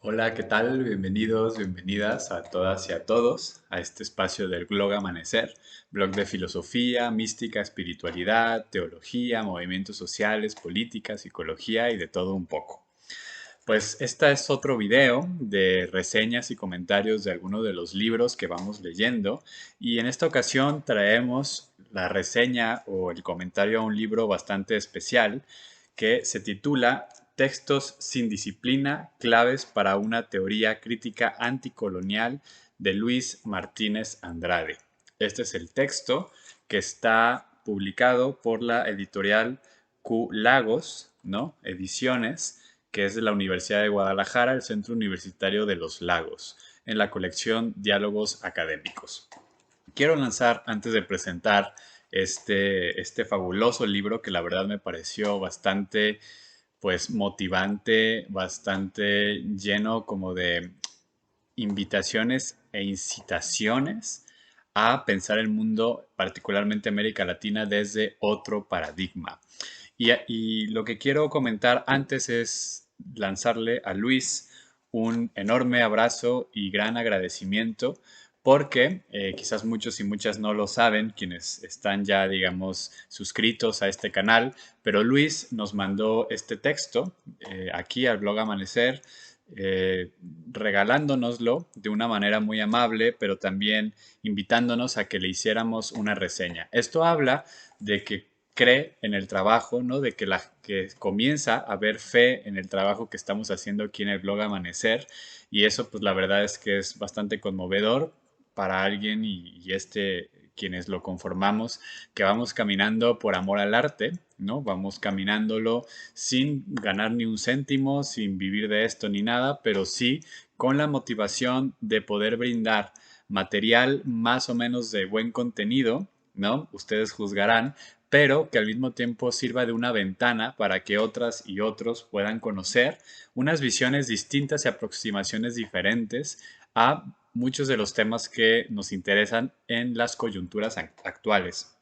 Hola, ¿qué tal? Bienvenidos, bienvenidas a todas y a todos a este espacio del blog Amanecer, blog de filosofía, mística, espiritualidad, teología, movimientos sociales, política, psicología y de todo un poco. Pues este es otro video de reseñas y comentarios de algunos de los libros que vamos leyendo y en esta ocasión traemos la reseña o el comentario a un libro bastante especial que se titula Textos sin disciplina, claves para una teoría crítica anticolonial de Luis Martínez Andrade. Este es el texto que está publicado por la editorial Q Lagos, ¿no? Ediciones, que es de la Universidad de Guadalajara, el Centro Universitario de los Lagos, en la colección Diálogos Académicos. Quiero lanzar, antes de presentar este fabuloso libro que la verdad me pareció bastante pues motivante, bastante lleno como de invitaciones e incitaciones a pensar el mundo, particularmente América Latina, desde otro paradigma. Y lo que quiero comentar antes es lanzarle a Luis un enorme abrazo y gran agradecimiento porque quizás muchos y muchas no lo saben, quienes están ya, digamos, suscritos a este canal, pero Luis nos mandó este texto aquí al blog Amanecer, eh, regalándonoslo de una manera muy amable, pero también invitándonos a que le hiciéramos una reseña. Esto habla de que cree en el trabajo, ¿no? De que comienza a haber fe en el trabajo que estamos haciendo aquí en el blog Amanecer y eso pues la verdad es que es bastante conmovedor para alguien y quienes lo conformamos, que vamos caminando por amor al arte, ¿no? Vamos caminándolo sin ganar ni un céntimo, sin vivir de esto ni nada, pero sí con la motivación de poder brindar material más o menos de buen contenido, ¿no? Ustedes juzgarán, pero que al mismo tiempo sirva de una ventana para que otras y otros puedan conocer unas visiones distintas y aproximaciones diferentes a muchos de los temas que nos interesan en las coyunturas actuales.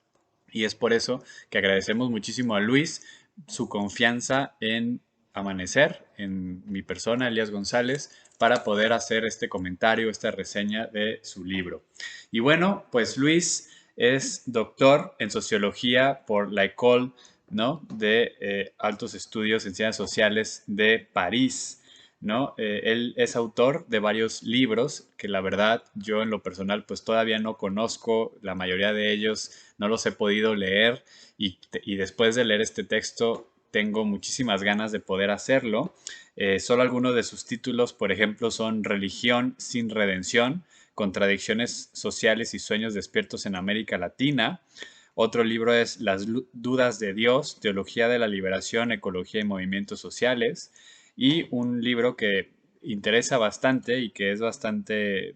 Y es por eso que agradecemos muchísimo a Luis su confianza en Amanecer, en mi persona, Elías González, para poder hacer este comentario, esta reseña de su libro. Y bueno, pues Luis es doctor en sociología por la École, ¿no? de Altos Estudios en Ciencias Sociales de París, ¿no? Él es autor de varios libros que la verdad yo en lo personal pues todavía no conozco, la mayoría de ellos no los he podido leer y después de leer este texto tengo muchísimas ganas de poder hacerlo. Solo algunos de sus títulos, por ejemplo, son Religión sin redención, Contradicciones sociales y sueños despiertos en América Latina. Otro libro es Las dudas de Dios, Teología de la Liberación, Ecología y Movimientos Sociales. Y un libro que interesa bastante y que es bastante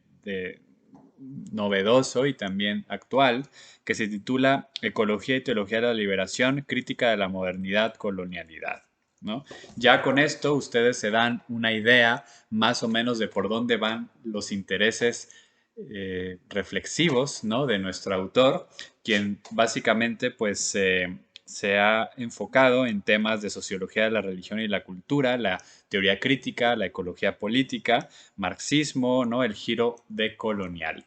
novedoso y también actual, que se titula Ecología y Teología de la Liberación, Crítica de la Modernidad, Colonialidad. ¿No? Ya con esto ustedes se dan una idea más o menos de por dónde van los intereses reflexivos, ¿no? de nuestro autor, quien básicamente pues se ha enfocado en temas de sociología de la religión y la cultura, la teoría crítica, la ecología política, marxismo, ¿no? el giro decolonial.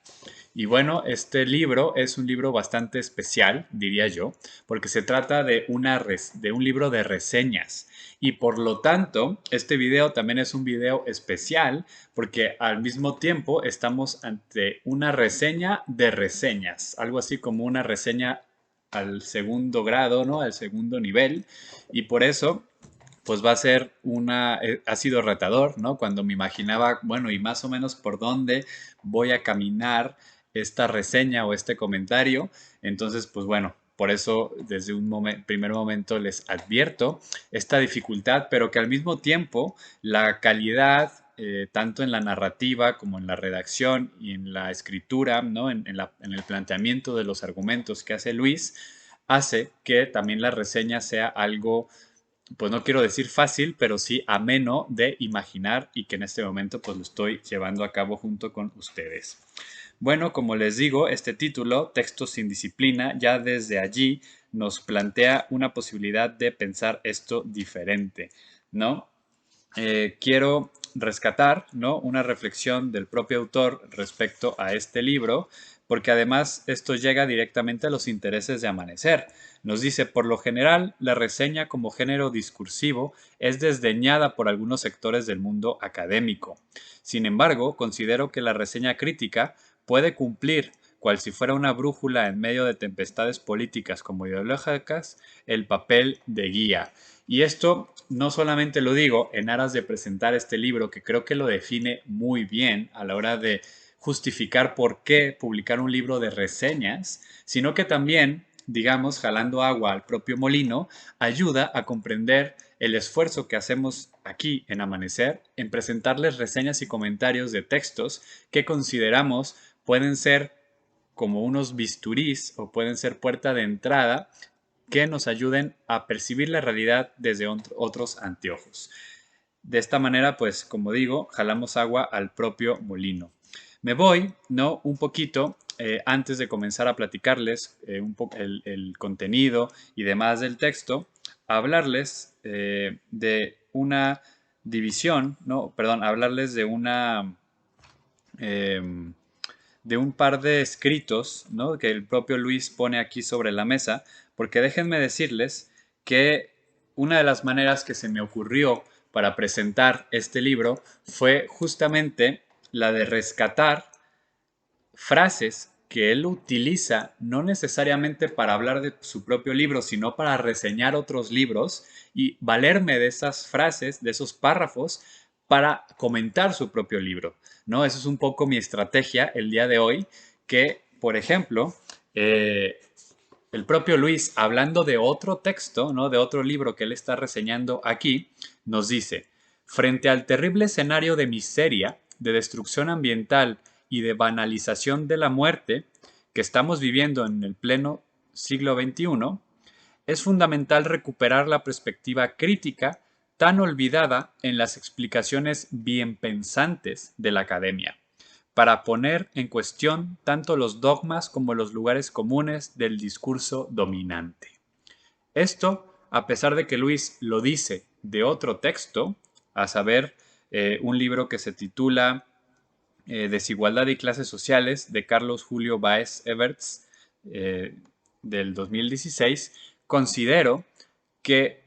Y bueno, este libro es un libro bastante especial, diría yo, porque se trata de de un libro de reseñas. Y por lo tanto, este video también es un video especial porque al mismo tiempo estamos ante una reseña de reseñas, algo así como una reseña al segundo grado, ¿no? Al segundo nivel. Y por eso pues va a ser ha sido retador, ¿no? Cuando me imaginaba, bueno, y más o menos por dónde voy a caminar esta reseña o este comentario. Entonces, pues bueno, por eso desde un primer momento les advierto esta dificultad, pero que al mismo tiempo la calidad, tanto en la narrativa como en la redacción y en la escritura, ¿no? En el planteamiento de los argumentos que hace Luis, hace que también la reseña sea algo pues no quiero decir fácil, pero sí ameno de imaginar y que en este momento pues lo estoy llevando a cabo junto con ustedes. Bueno, como les digo, este título, Textos sin disciplina, ya desde allí nos plantea una posibilidad de pensar esto diferente, ¿no? Quiero rescatar, ¿no?, una reflexión del propio autor respecto a este libro, porque además esto llega directamente a los intereses de Amanecer. Nos dice, por lo general, la reseña como género discursivo es desdeñada por algunos sectores del mundo académico. Sin embargo, considero que la reseña crítica puede cumplir, cual si fuera una brújula en medio de tempestades políticas como ideológicas, el papel de guía. Y esto no solamente lo digo en aras de presentar este libro, que creo que lo define muy bien a la hora de justificar por qué publicar un libro de reseñas, sino que también, digamos, jalando agua al propio molino, ayuda a comprender el esfuerzo que hacemos aquí en Amanecer en presentarles reseñas y comentarios de textos que consideramos pueden ser como unos bisturís o pueden ser puerta de entrada que nos ayuden a percibir la realidad desde otros anteojos. De esta manera, pues, como digo, jalamos agua al propio molino. Me voy, ¿no?, un poquito, antes de comenzar a platicarles el contenido y demás del texto, a hablarles de una división, ¿no? Perdón, hablarles de un par de escritos, ¿no?, que el propio Luis pone aquí sobre la mesa, porque déjenme decirles que una de las maneras que se me ocurrió para presentar este libro fue justamente la de rescatar frases que él utiliza no necesariamente para hablar de su propio libro, sino para reseñar otros libros y valerme de esas frases, de esos párrafos, para comentar su propio libro, ¿no? Eso es un poco mi estrategia el día de hoy, que, por ejemplo, el propio Luis, hablando de otro texto, ¿no?, de otro libro que él está reseñando aquí, nos dice, frente al terrible escenario de miseria, de destrucción ambiental y de banalización de la muerte que estamos viviendo en el pleno siglo XXI, es fundamental recuperar la perspectiva crítica tan olvidada en las explicaciones bien pensantes de la academia, para poner en cuestión tanto los dogmas como los lugares comunes del discurso dominante. Esto, a pesar de que Luis lo dice de otro texto, a saber, un libro que se titula Desigualdad y clases sociales, de Carlos Julio Báez Everts, del 2016, considero que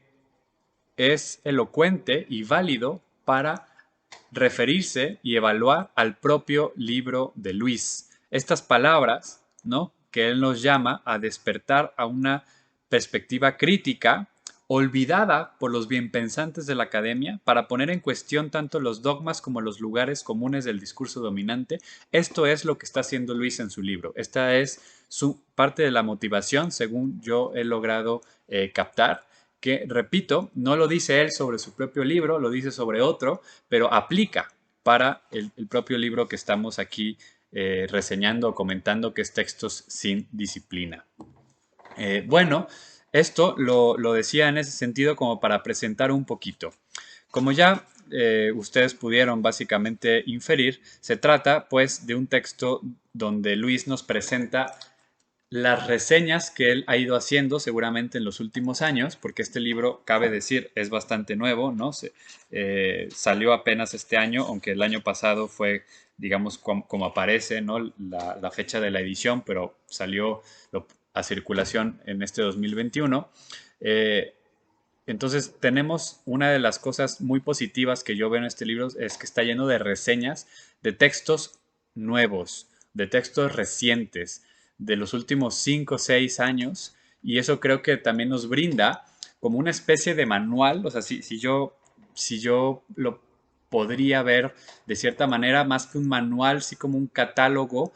es elocuente y válido para referirse y evaluar al propio libro de Luis. Estas palabras, ¿no?, que él nos llama a despertar a una perspectiva crítica olvidada por los bienpensantes de la academia para poner en cuestión tanto los dogmas como los lugares comunes del discurso dominante. Esto es lo que está haciendo Luis en su libro. Esta es su parte de la motivación, según yo he logrado captar, que, repito, no lo dice él sobre su propio libro, lo dice sobre otro, pero aplica para el propio libro que estamos aquí reseñando o comentando, que es Textos sin Disciplina. Bueno, esto lo decía en ese sentido como para presentar un poquito. Como ya ustedes pudieron básicamente inferir, se trata pues de un texto donde Luis nos presenta las reseñas que él ha ido haciendo seguramente en los últimos años, porque este libro, cabe decir, es bastante nuevo, ¿no? Salió apenas este año, aunque el año pasado fue, digamos, como aparece, ¿no?, la fecha de la edición, pero salió a circulación en este 2021. Entonces tenemos una de las cosas muy positivas que yo veo en este libro, es que está lleno de reseñas de textos nuevos, de textos recientes, de los últimos 5 o 6 años, y eso creo que también nos brinda como una especie de manual. O sea, si yo lo podría ver de cierta manera, más que un manual, sí como un catálogo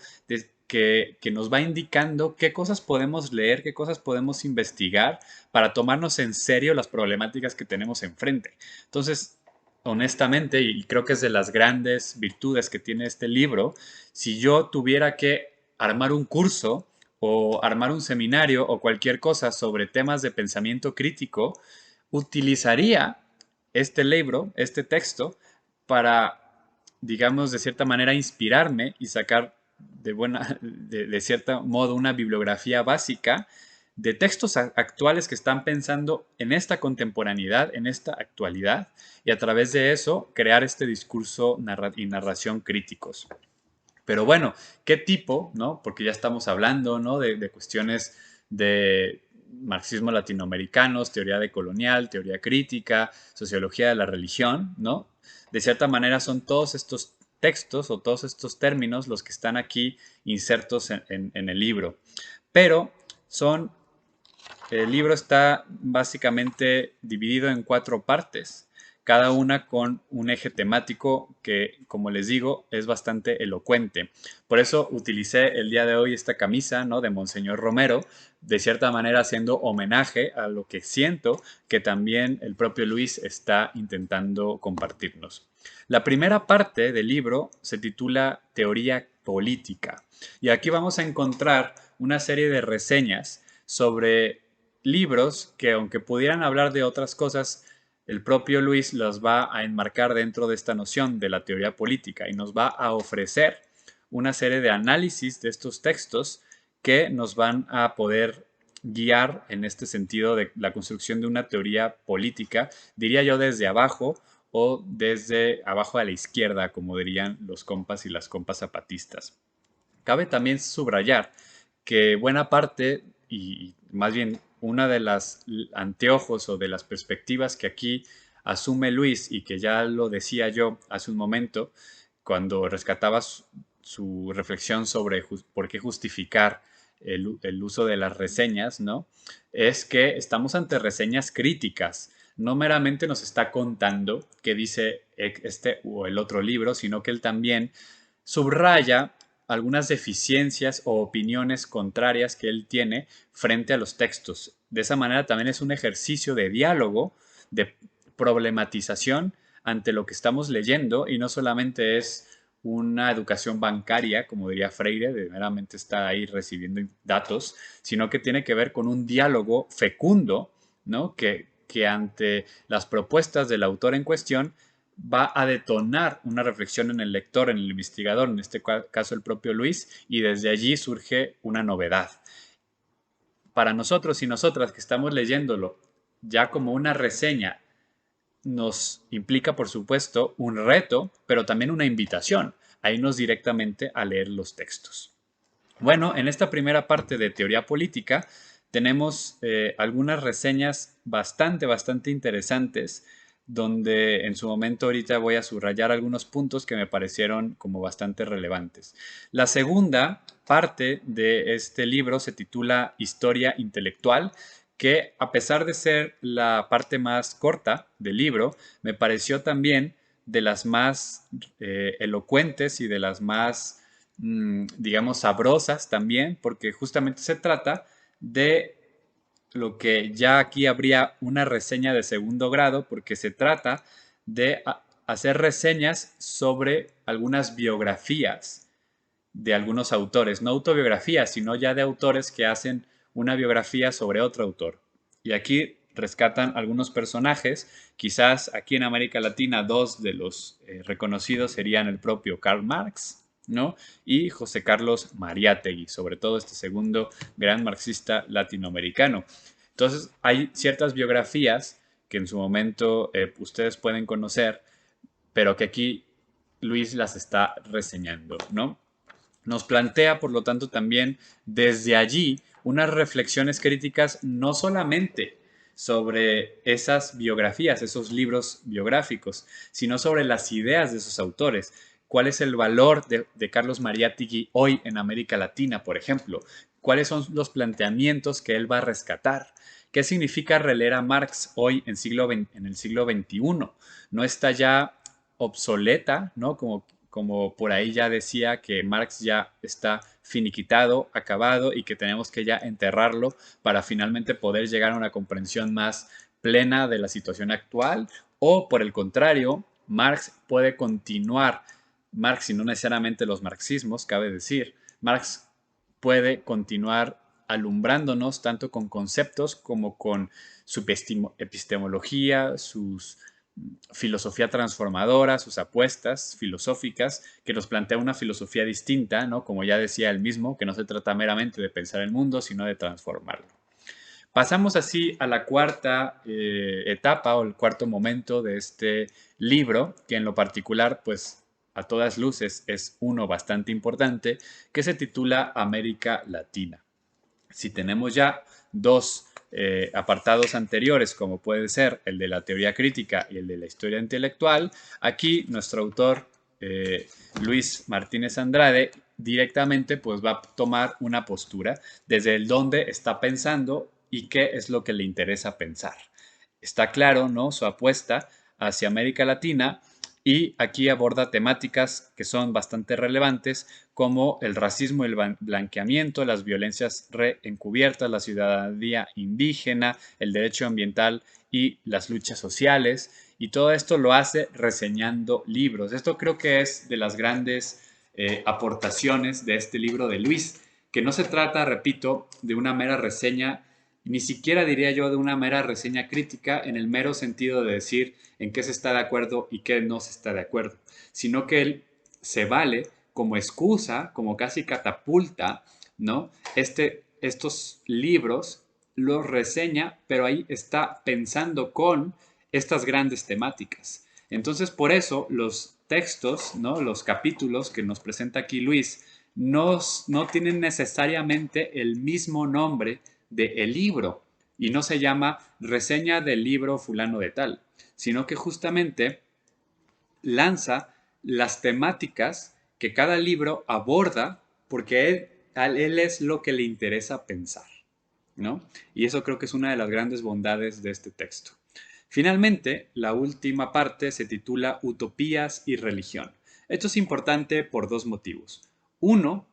que nos va indicando qué cosas podemos leer, qué cosas podemos investigar para tomarnos en serio las problemáticas que tenemos enfrente. Entonces, honestamente, y creo que es de las grandes virtudes que tiene este libro, si yo tuviera que armar un curso o armar un seminario o cualquier cosa sobre temas de pensamiento crítico, utilizaría este libro, este texto, para, digamos, de cierta manera inspirarme y sacar de cierto modo una bibliografía básica de textos actuales que están pensando en esta contemporaneidad, en esta actualidad, y a través de eso crear este discurso y narración críticos. Pero bueno, ¿qué tipo, no? Porque ya estamos hablando, ¿no? De cuestiones de marxismo latinoamericanos, teoría decolonial, teoría crítica, sociología de la religión, ¿no? De cierta manera son todos estos textos o todos estos términos los que están aquí insertos en el libro. Pero son, el libro está básicamente dividido en 4 partes, cada una con un eje temático que, como les digo, es bastante elocuente. Por eso utilicé el día de hoy esta camisa, ¿no?, de Monseñor Romero, de cierta manera haciendo homenaje a lo que siento que también el propio Luis está intentando compartirnos. La primera parte del libro se titula Teoría Política, y aquí vamos a encontrar una serie de reseñas sobre libros que, aunque pudieran hablar de otras cosas, el propio Luis los va a enmarcar dentro de esta noción de la teoría política y nos va a ofrecer una serie de análisis de estos textos que nos van a poder guiar en este sentido de la construcción de una teoría política, diría yo desde abajo o desde abajo a la izquierda, como dirían los compas y las compas zapatistas. Cabe también subrayar que buena parte, y más bien una de las anteojos o de las perspectivas que aquí asume Luis y que ya lo decía yo hace un momento, cuando rescataba su reflexión sobre por qué justificar el uso de las reseñas, ¿no? Es que estamos ante reseñas críticas. No meramente nos está contando qué dice este o el otro libro, sino que él también subraya algunas deficiencias o opiniones contrarias que él tiene frente a los textos. De esa manera también es un ejercicio de diálogo, de problematización ante lo que estamos leyendo, y no solamente es una educación bancaria, como diría Freire, de meramente está ahí recibiendo datos, sino que tiene que ver con un diálogo fecundo, ¿no? Que ante las propuestas del autor en cuestión va a detonar una reflexión en el lector, en el investigador, en este caso el propio Luis, y desde allí surge una novedad. Para nosotros y nosotras que estamos leyéndolo ya como una reseña, nos implica, por supuesto, un reto, pero también una invitación a irnos directamente a leer los textos. Bueno, en esta primera parte de teoría política tenemos algunas reseñas bastante interesantes, donde en su momento ahorita voy a subrayar algunos puntos que me parecieron como bastante relevantes. La segunda parte de este libro se titula Historia Intelectual, que a pesar de ser la parte más corta del libro, me pareció también de las más elocuentes y de las más digamos, sabrosas también, porque justamente se trata de lo que ya aquí habría una reseña de segundo grado, porque se trata de hacer reseñas sobre algunas biografías de algunos autores, no autobiografías, sino ya de autores que hacen una biografía sobre otro autor. Y aquí rescatan algunos personajes, quizás aquí en América Latina dos de los reconocidos serían el propio Karl Marx, ¿no? Y José Carlos Mariátegui, sobre todo este segundo gran marxista latinoamericano. Entonces, hay ciertas biografías que en su momento ustedes pueden conocer, pero que aquí Luis las está reseñando, ¿no? Nos plantea, por lo tanto, también desde allí unas reflexiones críticas no solamente sobre esas biografías, esos libros biográficos, sino sobre las ideas de esos autores. ¿Cuál es el valor de Carlos Mariátegui hoy en América Latina, por ejemplo? ¿Cuáles son los planteamientos que él va a rescatar? ¿Qué significa releer a Marx hoy en el siglo XXI? ¿No está ya obsoleta, ¿no? Como por ahí ya decía que Marx ya está finiquitado, acabado, y que tenemos que ya enterrarlo para finalmente poder llegar a una comprensión más plena de la situación actual? O por el contrario, Marx puede continuar, Marx y no necesariamente los marxismos, cabe decir, Marx puede continuar alumbrándonos tanto con conceptos como con su epistemología, sus filosofía transformadora, sus apuestas filosóficas, que nos plantea una filosofía distinta, ¿no? Como ya decía él mismo, que no se trata meramente de pensar el mundo, sino de transformarlo. Pasamos así a la cuarta etapa o el cuarto momento de este libro, que en lo particular, pues a todas luces es uno bastante importante, que se titula América Latina. Si tenemos ya dos apartados anteriores, como puede ser el de la teoría crítica y el de la historia intelectual, aquí nuestro autor Luis Martínez Andrade directamente pues va a tomar una postura desde el dónde está pensando y qué es lo que le interesa pensar. Está claro, ¿no?, su apuesta hacia América Latina, y aquí aborda temáticas que son bastante relevantes como el racismo, el blanqueamiento, las violencias encubiertas, la ciudadanía indígena, el derecho ambiental y las luchas sociales. Y todo esto lo hace reseñando libros. Esto creo que es de las grandes aportaciones de este libro de Luis, que no se trata, repito, de una mera reseña, ni siquiera diría yo de una mera reseña crítica en el mero sentido de decir en qué se está de acuerdo y qué no se está de acuerdo, sino que él se vale como excusa, como casi catapulta, ¿no? Estos libros los reseña, pero ahí está pensando con estas grandes temáticas. Entonces, por eso los textos, ¿no?, los capítulos que nos presenta aquí Luis, no tienen necesariamente el mismo nombre del libro, y no se llama reseña del libro fulano de tal, sino que justamente lanza las temáticas que cada libro aborda porque a él es lo que le interesa pensar, ¿no? Y eso creo que es una de las grandes bondades de este texto. Finalmente, la última parte se titula Utopías y religión. Esto es importante por dos motivos. Uno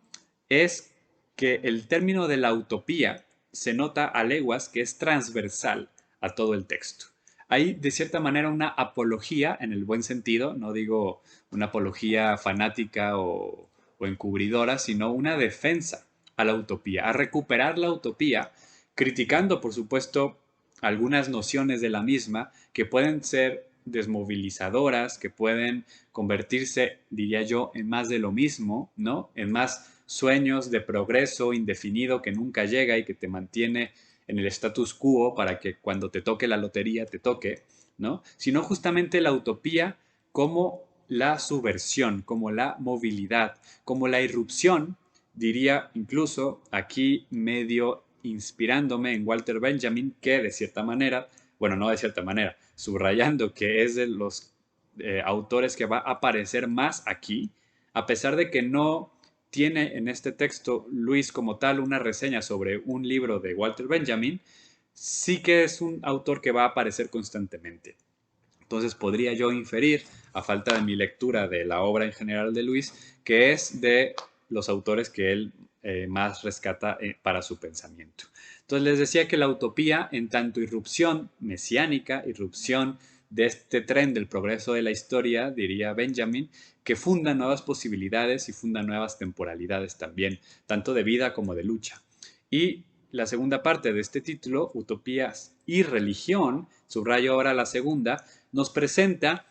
es que el término de la utopía se nota a leguas que es transversal a todo el texto. Hay de cierta manera una apología en el buen sentido, no digo una apología fanática o encubridora, sino una defensa a la utopía, a recuperar la utopía, criticando por supuesto algunas nociones de la misma que pueden ser desmovilizadoras, que pueden convertirse, diría yo, en más de lo mismo, ¿no? En más sueños de progreso indefinido que nunca llega y que te mantiene en el status quo para que cuando te toque la lotería te toque, ¿no? Sino justamente la utopía como la subversión, como la movilidad, como la irrupción, diría incluso aquí medio inspirándome en Walter Benjamin, que de cierta manera, bueno, no de cierta manera, subrayando que es de los autores que va a aparecer más aquí, a pesar de que no tiene en este texto Luis como tal una reseña sobre un libro de Walter Benjamin, sí que es un autor que va a aparecer constantemente. Entonces podría yo inferir, a falta de mi lectura de la obra en general de Luis, que es de los autores que él más rescata para su pensamiento. Entonces les decía que la utopía, en tanto irrupción mesiánica, irrupción de este tren del progreso de la historia, diría Benjamin, que funda nuevas posibilidades y funda nuevas temporalidades también, tanto de vida como de lucha. Y la segunda parte de este título, Utopías y religión, subrayo ahora la segunda, nos presenta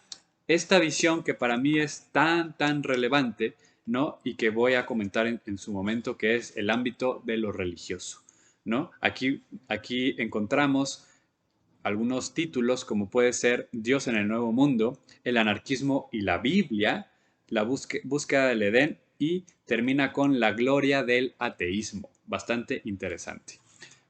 esta visión que para mí es tan relevante, ¿no? Y que voy a comentar en su momento, que es el ámbito de lo religioso, ¿no? Aquí encontramos algunos títulos como puede ser Dios en el Nuevo Mundo, el anarquismo y la Biblia, la búsqueda del Edén, y termina con la gloria del ateísmo. Bastante interesante.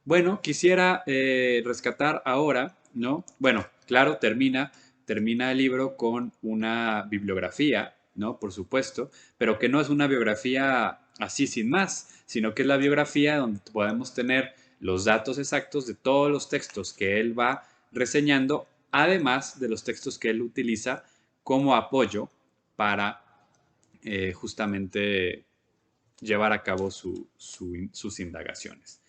Bueno, quisiera rescatar ahora, ¿no? Bueno, claro, termina el libro con una bibliografía, ¿no? Por supuesto, pero que no es una biografía así sin más, sino que es la biografía donde podemos tener los datos exactos de todos los textos que él va reseñando, además de los textos que él utiliza como apoyo para justamente llevar a cabo sus indagaciones.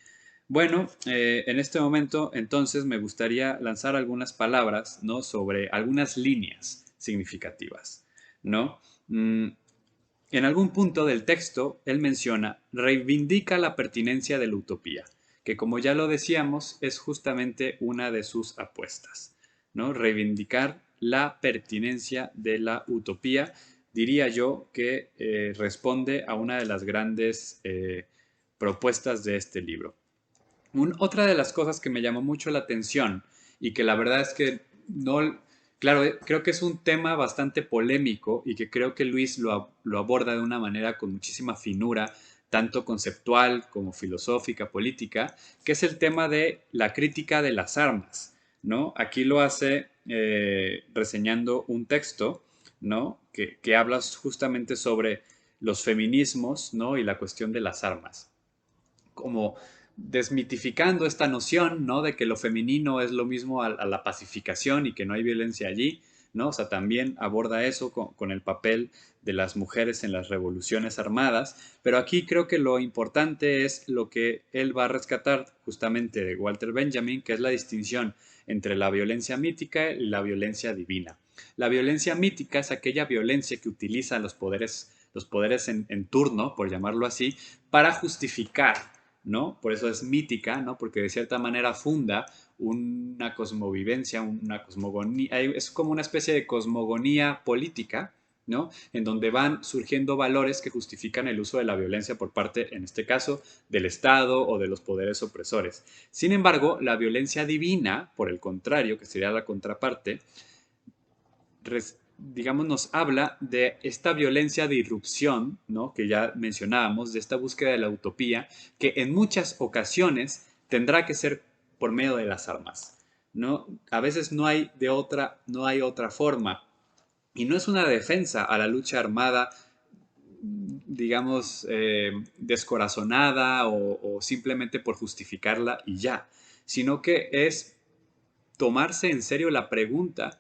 Bueno, en este momento entonces me gustaría lanzar algunas palabras, ¿no?, sobre algunas líneas significativas, ¿no? En algún punto del texto, él menciona, reivindica la pertinencia de la utopía, que como ya lo decíamos, es justamente una de sus apuestas, ¿no? Reivindicar la pertinencia de la utopía, diría yo que responde a una de las grandes propuestas de este libro. Otra de las cosas que me llamó mucho la atención y que la verdad es que no, claro, creo que es un tema bastante polémico y que creo que Luis lo aborda de una manera con muchísima finura, tanto conceptual como filosófica, política, que es el tema de la crítica de las armas, ¿no? Aquí lo hace reseñando un texto, ¿no? Que habla justamente sobre los feminismos, ¿no? Y la cuestión de las armas como desmitificando esta noción, ¿no? De que lo femenino es lo mismo a la pacificación y que no hay violencia allí, ¿no? O sea, también aborda eso con el papel de las mujeres en las revoluciones armadas, pero aquí creo que lo importante es lo que él va a rescatar justamente de Walter Benjamin, que es la distinción entre la violencia mítica y la violencia divina. La violencia mítica es aquella violencia que utiliza los poderes en turno, por llamarlo así, para justificar, ¿no? Por eso es mítica, ¿no? Porque de cierta manera funda una cosmovivencia, una cosmogonía, es como una especie de cosmogonía política, ¿no? En donde van surgiendo valores que justifican el uso de la violencia por parte, en este caso, del Estado o de los poderes opresores. Sin embargo, la violencia divina, por el contrario, que sería la contraparte, digamos, nos habla de esta violencia de irrupción, ¿no? Que ya mencionábamos, de esta búsqueda de la utopía, que en muchas ocasiones tendrá que ser por medio de las armas, ¿no? A veces no hay otra forma. Y no es una defensa a la lucha armada, digamos, descorazonada o simplemente por justificarla y ya, sino que es tomarse en serio la pregunta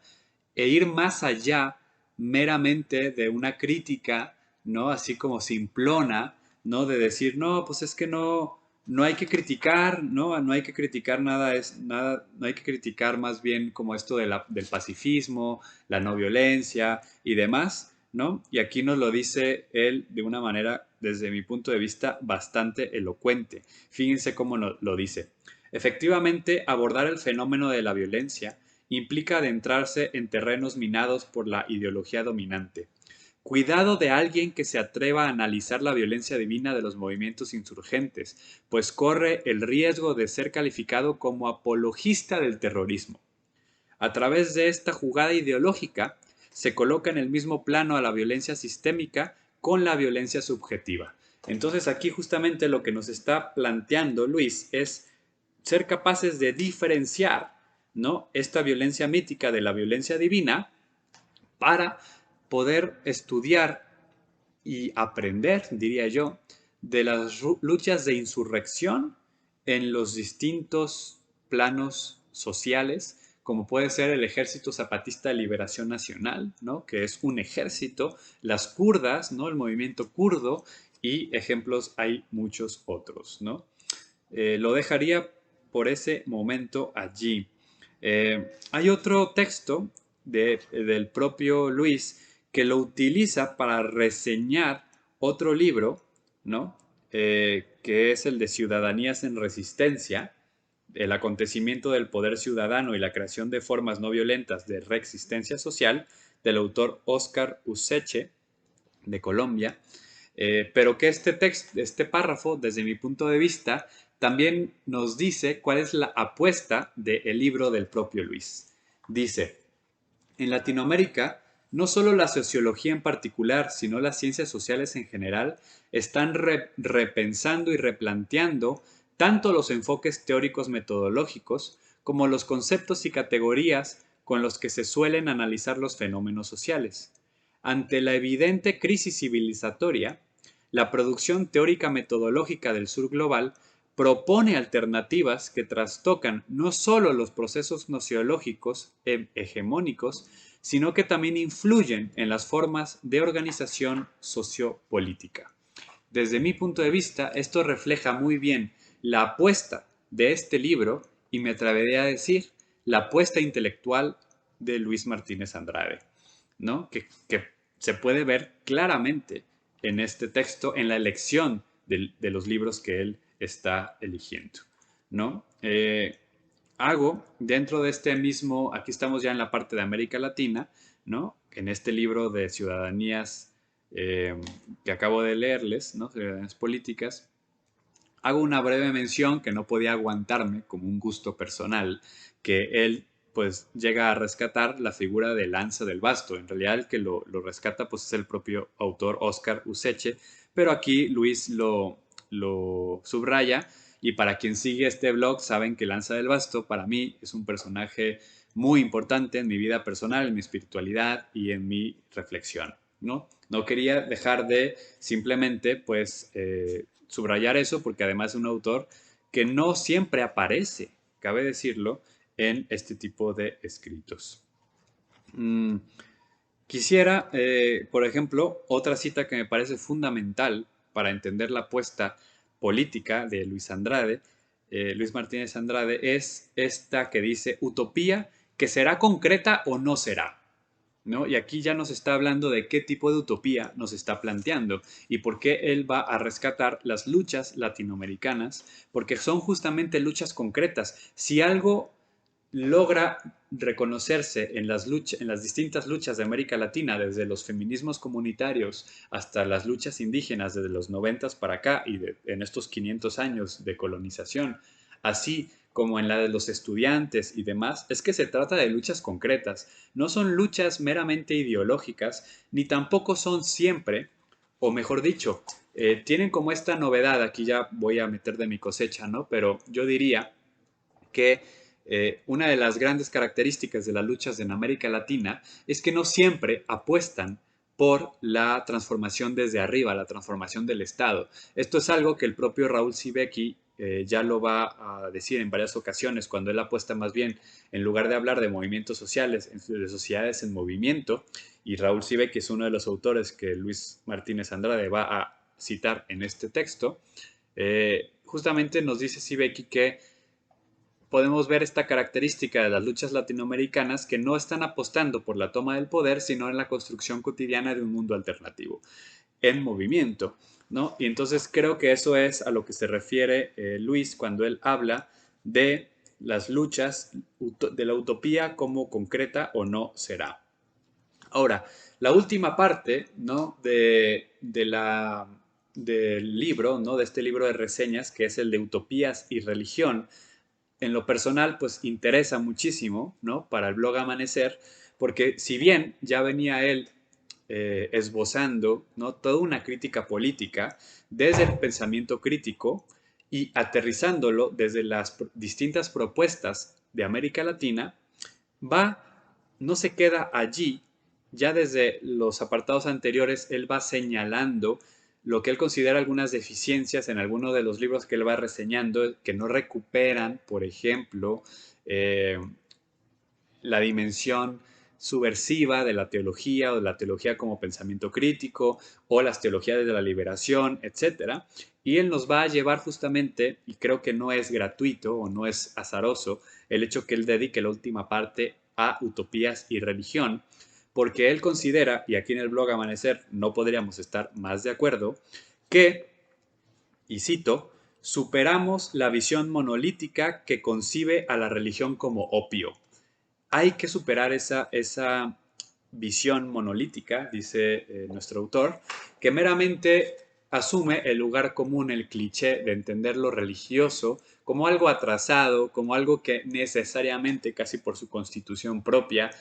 e ir más allá meramente de una crítica, ¿no? Así como simplona, ¿no? De decir, no, pues es que no hay que criticar, ¿no? No hay que criticar nada, no hay que criticar más bien como esto del pacifismo, la no violencia y demás, ¿no? Y aquí nos lo dice él de una manera, desde mi punto de vista, bastante elocuente. Fíjense cómo lo dice. Efectivamente, abordar el fenómeno de la violencia implica adentrarse en terrenos minados por la ideología dominante. Cuidado de alguien que se atreva a analizar la violencia divina de los movimientos insurgentes, pues corre el riesgo de ser calificado como apologista del terrorismo. A través de esta jugada ideológica, se coloca en el mismo plano a la violencia sistémica con la violencia subjetiva. Entonces aquí justamente lo que nos está planteando Luis es ser capaces de diferenciar, ¿no? Esta violencia mítica de la violencia divina para poder estudiar y aprender, diría yo, de las luchas de insurrección en los distintos planos sociales, como puede ser el Ejército Zapatista de Liberación Nacional, ¿no? Que es un ejército, las kurdas, ¿no? El movimiento kurdo, y ejemplos hay muchos otros, ¿no? Lo dejaría por ese momento allí. Hay otro texto del propio Luis que lo utiliza para reseñar otro libro, ¿no? Que es el de Ciudadanías en Resistencia, el acontecimiento del poder ciudadano y la creación de formas no violentas de reexistencia social, del autor Óscar Useche, de Colombia, pero que este párrafo, desde mi punto de vista, también nos dice cuál es la apuesta del libro del propio Luis. Dice, en Latinoamérica, no solo la sociología en particular, sino las ciencias sociales en general, están repensando y replanteando tanto los enfoques teóricos metodológicos como los conceptos y categorías con los que se suelen analizar los fenómenos sociales. Ante la evidente crisis civilizatoria, la producción teórica metodológica del sur global propone alternativas que trastocan no solo los procesos nociológicos hegemónicos, sino que también influyen en las formas de organización sociopolítica. Desde mi punto de vista, esto refleja muy bien la apuesta de este libro y me atrevería a decir la apuesta intelectual de Luis Martínez Andrade, ¿no? Que se puede ver claramente en este texto, en la elección de los libros que él está eligiendo, ¿no? Hago dentro de este mismo, aquí estamos ya en la parte de América Latina, ¿no? En este libro de Ciudadanías que acabo de leerles, ¿no? Ciudadanías políticas, Hago una breve mención que no podía aguantarme como un gusto personal, que él pues llega a rescatar la figura de Lanza del Basto. En realidad el que lo rescata pues es el propio autor Óscar Useche, pero aquí Luis lo subraya, y para quien sigue este blog saben que Lanza del Basto para mí es un personaje muy importante en mi vida personal, en mi espiritualidad y en mi reflexión, ¿no? No quería dejar de simplemente pues subrayar eso, porque además es un autor que no siempre aparece, cabe decirlo, en este tipo de escritos. Quisiera, por ejemplo, otra cita que me parece fundamental para entender la apuesta política de Luis Andrade, Luis Martínez Andrade, es esta que dice: utopía que será concreta o no será, ¿no? Y aquí ya nos está hablando de qué tipo de utopía nos está planteando y por qué él va a rescatar las luchas latinoamericanas, porque son justamente luchas concretas. Si algo logra reconocerse en las distintas luchas de América Latina, desde los feminismos comunitarios hasta las luchas indígenas desde los 90 para acá y en estos 500 años de colonización, así como en la de los estudiantes y demás, es que se trata de luchas concretas. No son luchas meramente ideológicas, ni tampoco son siempre, o mejor dicho, tienen como esta novedad, aquí ya voy a meter de mi cosecha, ¿no? Pero yo diría que una de las grandes características de las luchas en América Latina es que no siempre apuestan por la transformación desde arriba, la transformación del Estado. Esto es algo que el propio Raúl Sibeki ya lo va a decir en varias ocasiones, cuando él apuesta más bien, en lugar de hablar de movimientos sociales, de sociedades en movimiento, y Raúl Sibeki es uno de los autores que Luis Martínez Andrade va a citar en este texto. Justamente nos dice Sibeki que podemos ver esta característica de las luchas latinoamericanas, que no están apostando por la toma del poder, sino en la construcción cotidiana de un mundo alternativo, en movimiento, ¿no? Y entonces creo que eso es a lo que se refiere Luis cuando él habla de las luchas, de la utopía como concreta o no será. Ahora, la última parte, ¿no? Del libro, ¿no? De este libro de reseñas, que es el de Utopías y Religión, en lo personal, pues interesa muchísimo, ¿no? Para el blog Amanecer, porque si bien ya venía él esbozando, ¿no? Toda una crítica política desde el pensamiento crítico y aterrizándolo desde las distintas propuestas de América Latina, va, no se queda allí, ya desde los apartados anteriores, él va señalando lo que él considera algunas deficiencias en algunos de los libros que él va reseñando, que no recuperan, por ejemplo, eh, la dimensión subversiva de la teología, o de la teología como pensamiento crítico, o las teologías de la liberación, etcétera. Y él nos va a llevar justamente, y creo que no es gratuito o no es azaroso, el hecho que él dedique la última parte a utopías y religión, porque él considera, y aquí en el blog Amanecer no podríamos estar más de acuerdo, que, y cito, superamos la visión monolítica que concibe a la religión como opio. Hay que superar esa visión monolítica, dice nuestro autor, que meramente asume el lugar común, el cliché de entender lo religioso como algo atrasado, como algo que necesariamente, casi por su constitución propia,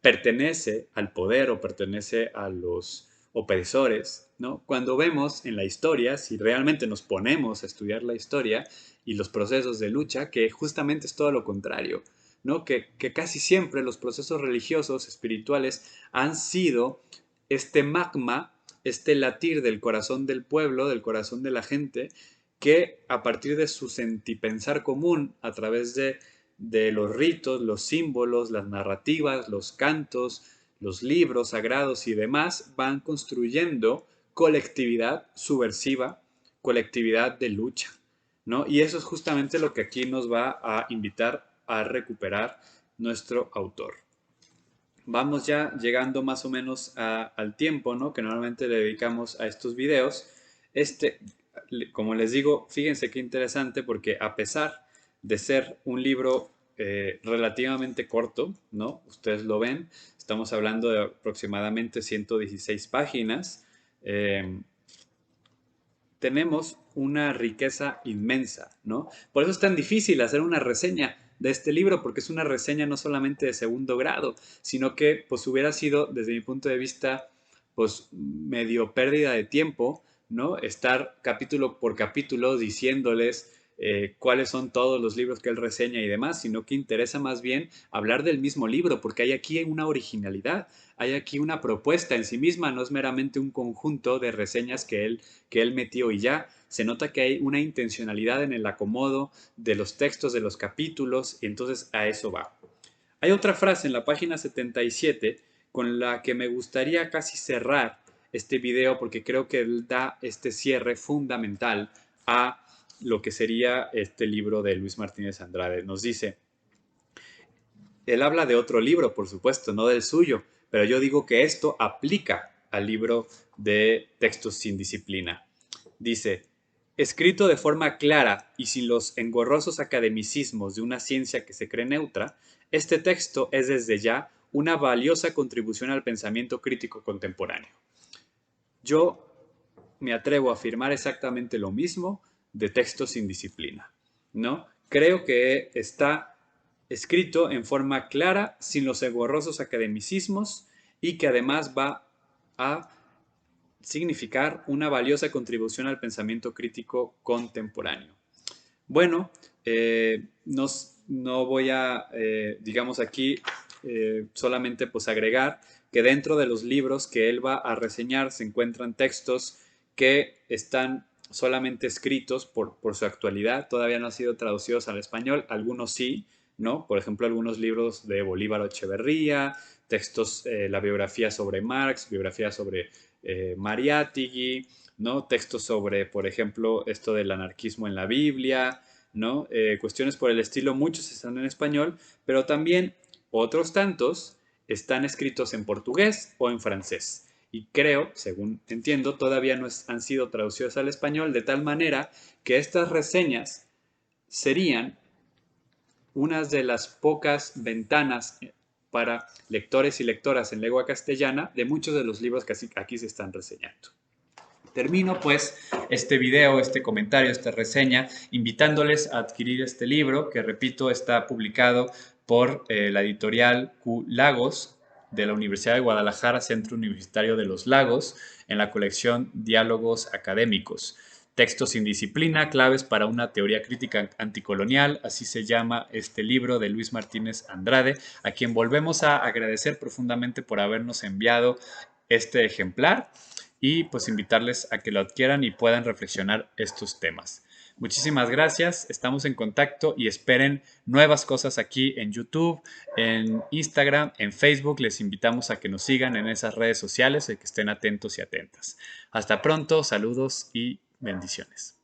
pertenece al poder o pertenece a los opresores, ¿no? Cuando vemos en la historia, si realmente nos ponemos a estudiar la historia y los procesos de lucha, que justamente es todo lo contrario, ¿no? Que casi siempre los procesos religiosos, espirituales, han sido este magma, este latir del corazón del pueblo, del corazón de la gente, que a partir de su sentipensar común, a través de los ritos, los símbolos, las narrativas, los cantos, los libros sagrados y demás, van construyendo colectividad subversiva, colectividad de lucha, ¿no? Y eso es justamente lo que aquí nos va a invitar a recuperar nuestro autor. Vamos ya llegando más o menos al tiempo, ¿no? Que normalmente le dedicamos a estos videos. Como les digo, fíjense qué interesante, porque a pesar de ser un libro relativamente corto, ¿no? Ustedes lo ven, estamos hablando de aproximadamente 116 páginas. tenemos una riqueza inmensa, ¿no? Por eso es tan difícil hacer una reseña de este libro, porque es una reseña no solamente de segundo grado, sino que pues hubiera sido, desde mi punto de vista, pues medio pérdida de tiempo, ¿no? Estar capítulo por capítulo diciéndoles cuáles son todos los libros que él reseña y demás, sino que interesa más bien hablar del mismo libro, porque hay aquí una originalidad, hay aquí una propuesta en sí misma, no es meramente un conjunto de reseñas que él metió y ya. Se nota que hay una intencionalidad en el acomodo de los textos de los capítulos, y entonces a eso va. Hay otra frase en la página 77 con la que me gustaría casi cerrar este video porque creo que da este cierre fundamental a lo que sería este libro de Luis Martínez Andrade. Nos dice, él habla de otro libro, por supuesto, no del suyo, pero yo digo que esto aplica al libro de Textos sin Disciplina. Dice, escrito de forma clara y sin los engorrosos academicismos de una ciencia que se cree neutra, este texto es desde ya una valiosa contribución al pensamiento crítico contemporáneo. Yo me atrevo a afirmar exactamente lo mismo de Textos sin Disciplina, ¿no? Creo que está escrito en forma clara, sin los engorrosos academicismos y que además va a significar una valiosa contribución al pensamiento crítico contemporáneo. Bueno, no voy a, digamos aquí, solamente pues agregar que dentro de los libros que él va a reseñar se encuentran textos que están solamente escritos por su actualidad, todavía no han sido traducidos al español, algunos sí, ¿no? Por ejemplo, algunos libros de Bolívar Echeverría, textos, la biografía sobre Marx, biografía sobre Mariátegui, ¿no? Textos sobre, por ejemplo, esto del anarquismo en la Biblia, ¿no? Cuestiones por el estilo, muchos están en español, pero también otros tantos están escritos en portugués o en francés. Y creo, según entiendo, todavía no han sido traducidos al español, de tal manera que estas reseñas serían unas de las pocas ventanas para lectores y lectoras en lengua castellana de muchos de los libros que aquí se están reseñando. Termino pues este video, este comentario, esta reseña, invitándoles a adquirir este libro que, repito, está publicado por la editorial Q Lagos de la Universidad de Guadalajara, Centro Universitario de los Lagos, en la colección Diálogos Académicos. Textos sin disciplina, claves para una teoría crítica anticolonial, así se llama este libro de Luis Martínez Andrade, a quien volvemos a agradecer profundamente por habernos enviado este ejemplar y pues invitarles a que lo adquieran y puedan reflexionar estos temas. Muchísimas gracias, estamos en contacto y esperen nuevas cosas aquí en YouTube, en Instagram, en Facebook. Les invitamos a que nos sigan en esas redes sociales y que estén atentos y atentas. Hasta pronto, saludos y bendiciones.